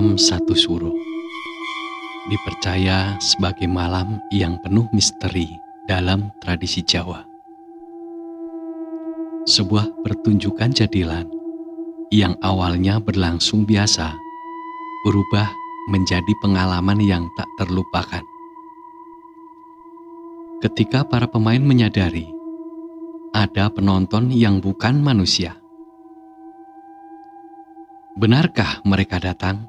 Malam Satu Suro dipercaya sebagai malam yang penuh misteri dalam tradisi Jawa. Sebuah pertunjukan jadilan yang awalnya berlangsung biasa berubah menjadi pengalaman yang tak terlupakan. Ketika para pemain menyadari ada penonton yang bukan manusia. Benarkah mereka datang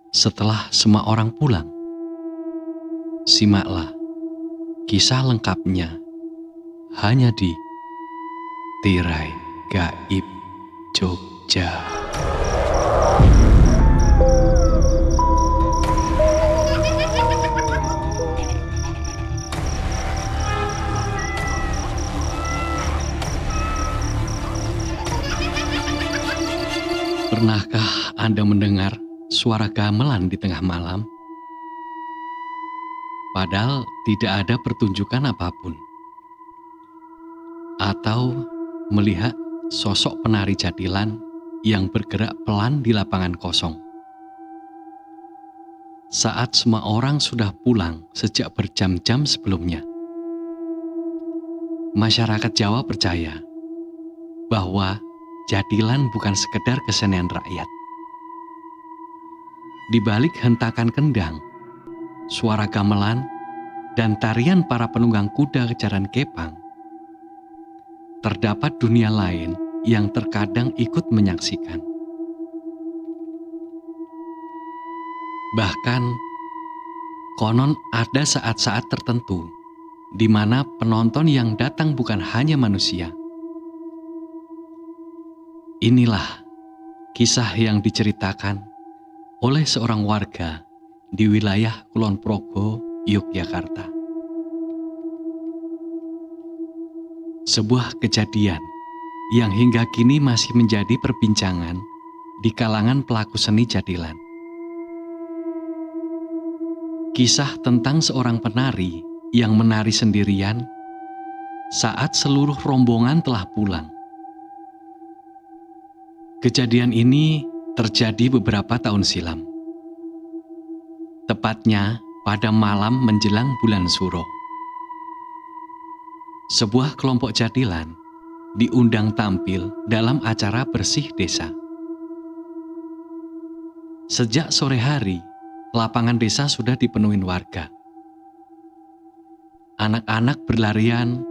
setelah semua orang pulang? Simaklah kisah lengkapnya hanya di Tirai Gaib Jogja. Pernahkah Anda mendengar suara gamelan di tengah malam? Padahal tidak ada pertunjukan apapun. Atau melihat sosok penari jadilan yang bergerak pelan di lapangan kosong. Saat semua orang sudah pulang sejak berjam-jam sebelumnya. Masyarakat Jawa percaya bahwa jadilan bukan sekedar kesenian rakyat. Di balik hentakan kendang, suara gamelan, dan tarian para penunggang kuda kejaran kepang, terdapat dunia lain yang terkadang ikut menyaksikan. Bahkan, konon ada saat-saat tertentu di mana penonton yang datang bukan hanya manusia. Inilah kisah yang diceritakan oleh seorang warga di wilayah Kulon Progo, Yogyakarta. Sebuah kejadian yang hingga kini masih menjadi perbincangan di kalangan pelaku seni jadilan. Kisah tentang seorang penari yang menari sendirian saat seluruh rombongan telah pulang. Kejadian ini terjadi beberapa tahun silam. Tepatnya pada malam menjelang bulan Suro. Sebuah kelompok jadilan diundang tampil dalam acara bersih desa. Sejak sore hari, lapangan desa sudah dipenuhi warga. Anak-anak berlarian,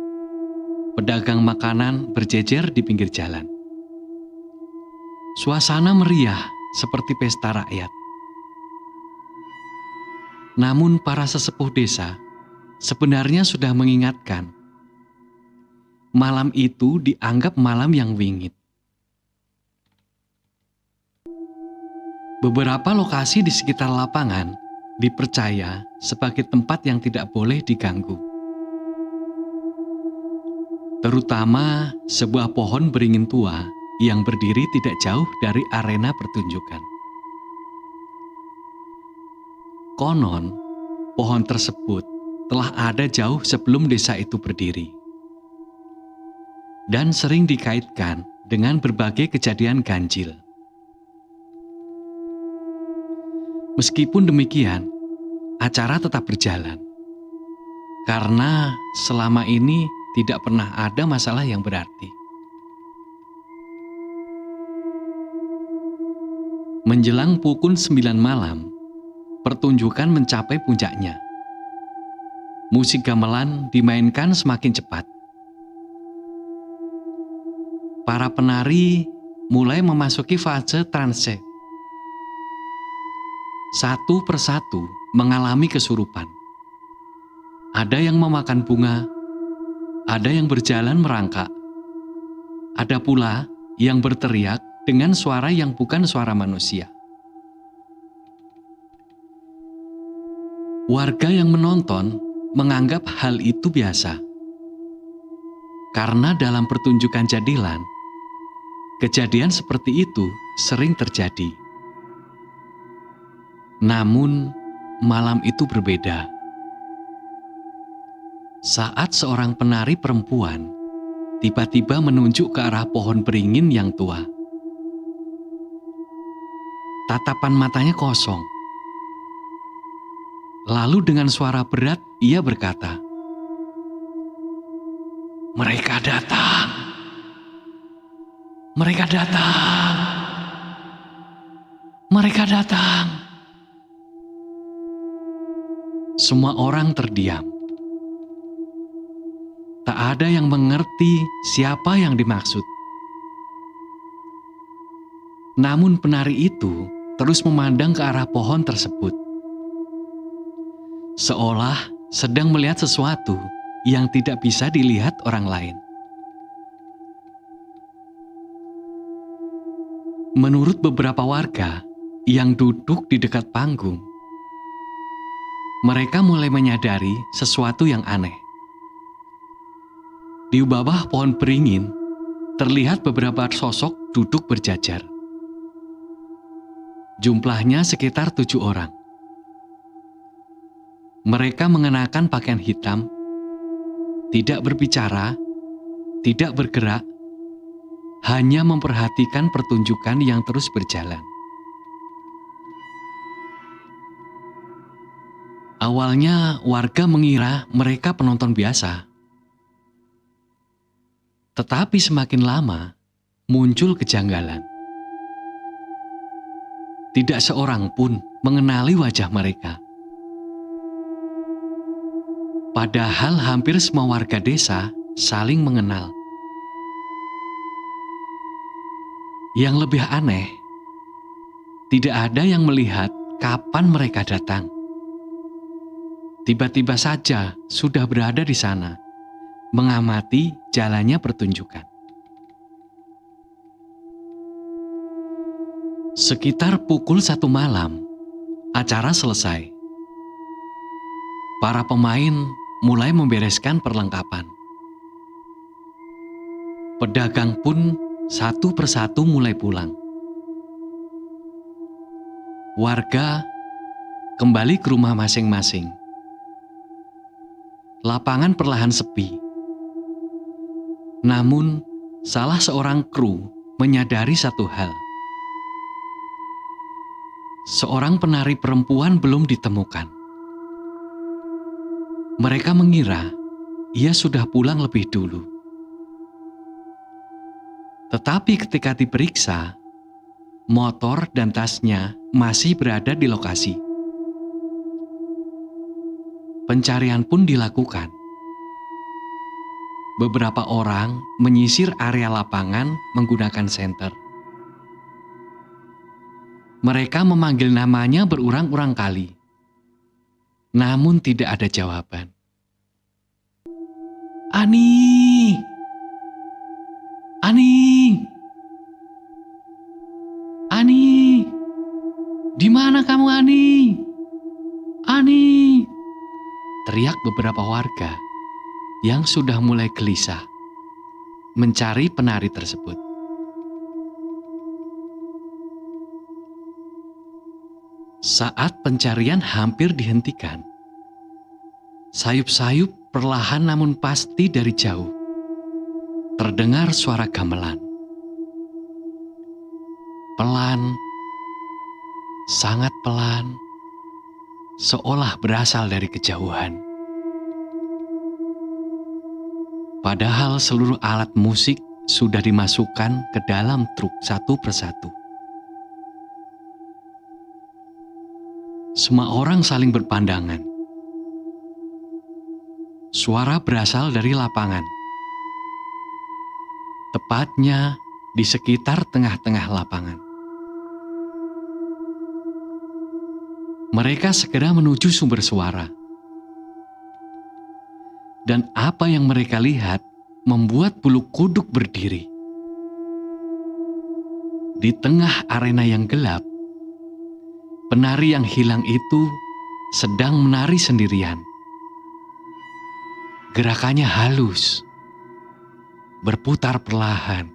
pedagang makanan berjejer di pinggir jalan. Suasana meriah seperti pesta rakyat. Namun para sesepuh desa sebenarnya sudah mengingatkan, malam itu dianggap malam yang wingit. Beberapa lokasi di sekitar lapangan dipercaya sebagai tempat yang tidak boleh diganggu. Terutama sebuah pohon beringin tua yang berdiri tidak jauh dari arena pertunjukan. Konon, pohon tersebut telah ada jauh sebelum desa itu berdiri. Dan sering dikaitkan dengan berbagai kejadian ganjil. Meskipun demikian, acara tetap berjalan. Karena selama ini tidak pernah ada masalah yang berarti. Menjelang pukul 9 malam, pertunjukan mencapai puncaknya. Musik gamelan dimainkan semakin cepat. Para penari mulai memasuki fase transe. Satu persatu mengalami kesurupan. Ada yang memakan bunga, ada yang berjalan merangkak, ada pula yang berteriak dengan suara yang bukan suara manusia. Warga yang menonton menganggap hal itu biasa. Karena dalam pertunjukan jadilan, kejadian seperti itu sering terjadi. Namun, malam itu berbeda. Saat seorang penari perempuan tiba-tiba menunjuk ke arah pohon beringin yang tua. Tatapan matanya kosong. Lalu dengan suara berat ia berkata, "Mereka datang! Mereka datang! Mereka datang!" Semua orang terdiam. Tak ada yang mengerti siapa yang dimaksud. Namun penari itu terus memandang ke arah pohon tersebut, seolah sedang melihat sesuatu yang tidak bisa dilihat orang lain. Menurut beberapa warga yang duduk di dekat panggung, mereka mulai menyadari sesuatu yang aneh. Di bawah pohon beringin, terlihat beberapa sosok duduk berjajar. Jumlahnya sekitar 7 orang. Mereka mengenakan pakaian hitam, tidak berbicara, tidak bergerak, hanya memperhatikan pertunjukan yang terus berjalan. Awalnya warga mengira mereka penonton biasa. Tetapi semakin lama, muncul kejanggalan. Tidak seorang pun mengenali wajah mereka. Padahal hampir semua warga desa saling mengenal. Yang lebih aneh, tidak ada yang melihat kapan mereka datang. Tiba-tiba saja sudah berada di sana, mengamati jalannya pertunjukan. Sekitar pukul 1 malam, acara selesai. Para pemain mulai membereskan perlengkapan. Pedagang pun satu persatu mulai pulang. Warga kembali ke rumah masing-masing. Lapangan perlahan sepi. Namun, salah seorang kru menyadari satu hal. Seorang penari perempuan belum ditemukan. Mereka mengira ia sudah pulang lebih dulu. Tetapi ketika diperiksa, motor dan tasnya masih berada di lokasi. Pencarian pun dilakukan. Beberapa orang menyisir area lapangan menggunakan senter. Mereka memanggil namanya berurang-urang kali, namun tidak ada jawaban. "Ani! Ani! Ani! Di mana kamu, Ani? Ani!" teriak beberapa warga yang sudah mulai gelisah mencari penari tersebut. Saat pencarian hampir dihentikan, sayup-sayup perlahan namun pasti dari jauh terdengar suara gamelan. Pelan, sangat pelan, seolah berasal dari kejauhan. Padahal seluruh alat musik sudah dimasukkan ke dalam truk satu persatu. Semua orang saling berpandangan. Suara berasal dari lapangan. Tepatnya di sekitar tengah-tengah lapangan. Mereka segera menuju sumber suara. Dan apa yang mereka lihat membuat bulu kuduk berdiri. Di tengah arena yang gelap, penari yang hilang itu sedang menari sendirian. Gerakannya halus, berputar perlahan,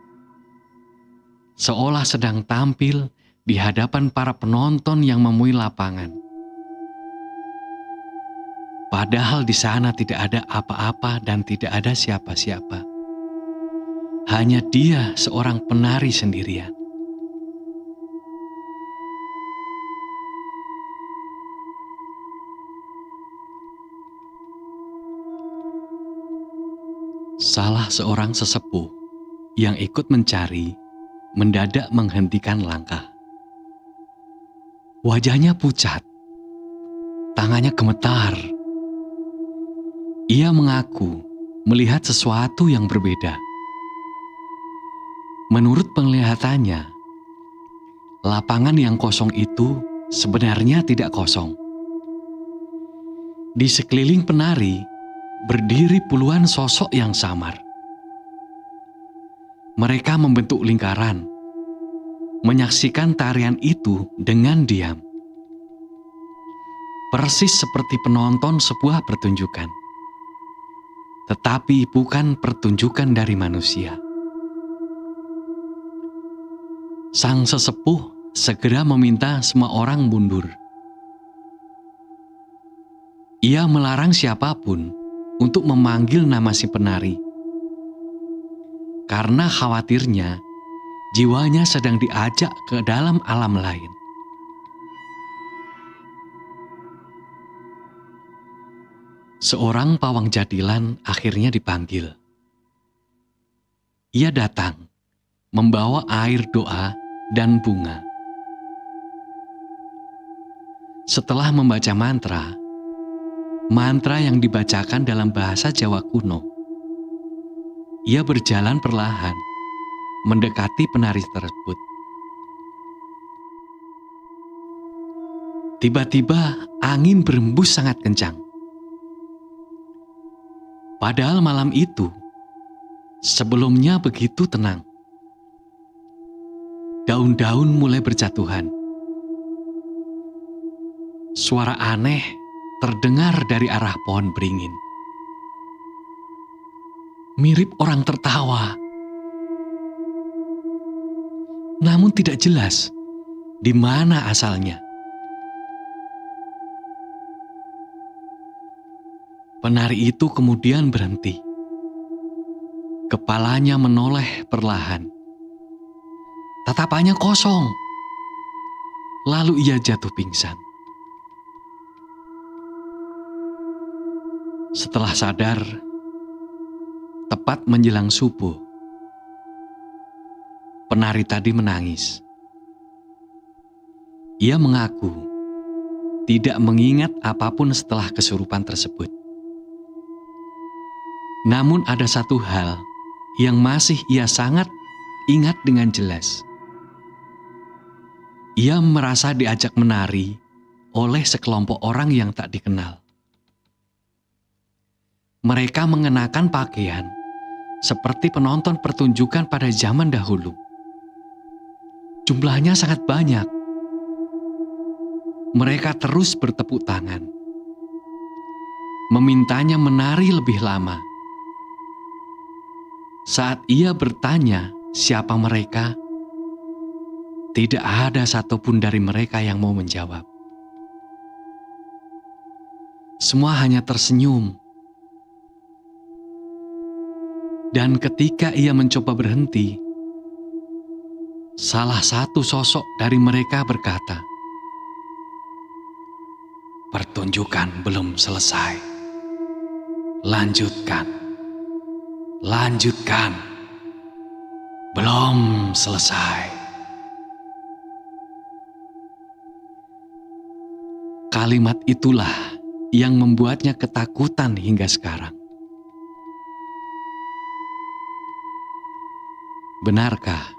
seolah sedang tampil di hadapan para penonton yang memenuhi lapangan. Padahal di sana tidak ada apa-apa dan tidak ada siapa-siapa. Hanya dia seorang penari sendirian. Salah seorang sesepuh yang ikut mencari mendadak menghentikan langkah. Wajahnya pucat, tangannya gemetar. Ia mengaku melihat sesuatu yang berbeda. Menurut penglihatannya, lapangan yang kosong itu sebenarnya tidak kosong. Di sekeliling penari berdiri puluhan sosok yang samar. Mereka membentuk lingkaran, menyaksikan tarian itu dengan diam. Persis seperti penonton sebuah pertunjukan. Tetapi bukan pertunjukan dari manusia. Sang sesepuh segera meminta semua orang mundur. Ia melarang siapapun untuk memanggil nama si penari. Karena khawatirnya jiwanya sedang diajak ke dalam alam lain. Seorang pawang jadilan akhirnya dipanggil. Ia datang, membawa air doa dan bunga. Setelah membaca mantra yang dibacakan dalam bahasa Jawa kuno, ia berjalan perlahan, mendekati penari tersebut. Tiba-tiba angin berembus sangat kencang. Padahal malam itu, sebelumnya begitu tenang. Daun-daun mulai berjatuhan. Suara aneh terdengar dari arah pohon beringin. Mirip orang tertawa. Namun tidak jelas di mana asalnya. Penari itu kemudian berhenti. Kepalanya menoleh perlahan. Tatapannya kosong. Lalu ia jatuh pingsan. Setelah sadar, tepat menjelang subuh, penari tadi menangis. Ia mengaku tidak mengingat apapun setelah kesurupan tersebut. Namun ada satu hal yang masih ia sangat ingat dengan jelas. Ia merasa diajak menari oleh sekelompok orang yang tak dikenal. Mereka mengenakan pakaian seperti penonton pertunjukan pada zaman dahulu. Jumlahnya sangat banyak. Mereka terus bertepuk tangan, memintanya menari lebih lama. Saat ia bertanya siapa mereka, tidak ada satupun dari mereka yang mau menjawab. Semua hanya tersenyum. Dan ketika ia mencoba berhenti, salah satu sosok dari mereka berkata, "Pertunjukan belum selesai. Lanjutkan. Lanjutkan. Belum selesai." Kalimat itulah yang membuatnya ketakutan hingga sekarang. Benarkah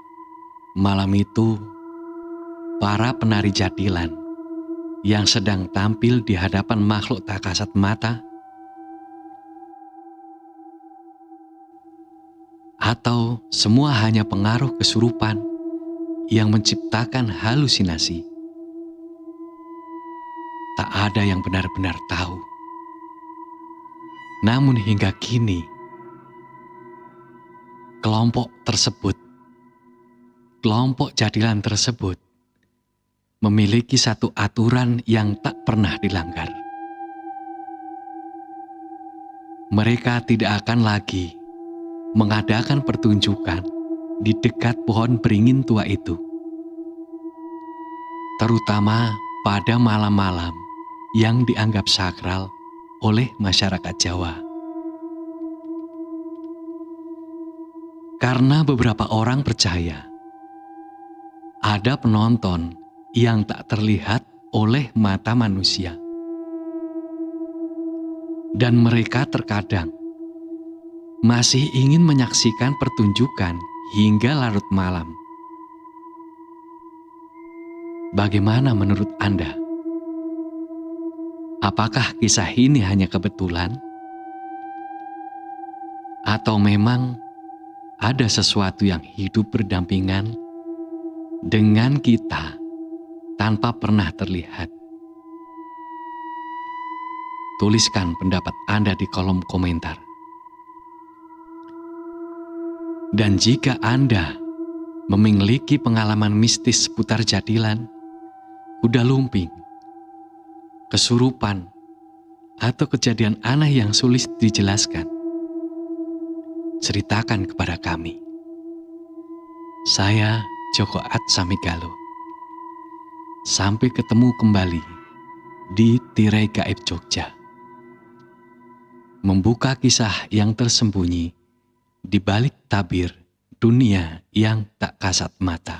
malam itu para penari jadilan yang sedang tampil di hadapan makhluk tak kasat mata? Atau semua hanya pengaruh kesurupan yang menciptakan halusinasi? Tak ada yang benar-benar tahu. Namun hingga kini, kelompok jadilan tersebut memiliki satu aturan yang tak pernah dilanggar. Mereka tidak akan lagi mengadakan pertunjukan di dekat pohon beringin tua itu, terutama pada malam-malam yang dianggap sakral oleh masyarakat Jawa. Karena beberapa orang percaya ada penonton yang tak terlihat oleh mata manusia. Dan mereka terkadang masih ingin menyaksikan pertunjukan hingga larut malam. Bagaimana menurut Anda? Apakah kisah ini hanya kebetulan? Atau memang ada sesuatu yang hidup berdampingan dengan kita tanpa pernah terlihat? Tuliskan pendapat Anda di kolom komentar. Dan jika Anda memiliki pengalaman mistis seputar jadilan, kuda lumping, kesurupan, atau kejadian aneh yang sulit dijelaskan, ceritakan kepada kami. Saya Joko Atsamigalo. Sampai ketemu kembali di Tirai Gaib Jogja. Membuka kisah yang tersembunyi di balik tabir dunia yang tak kasat mata.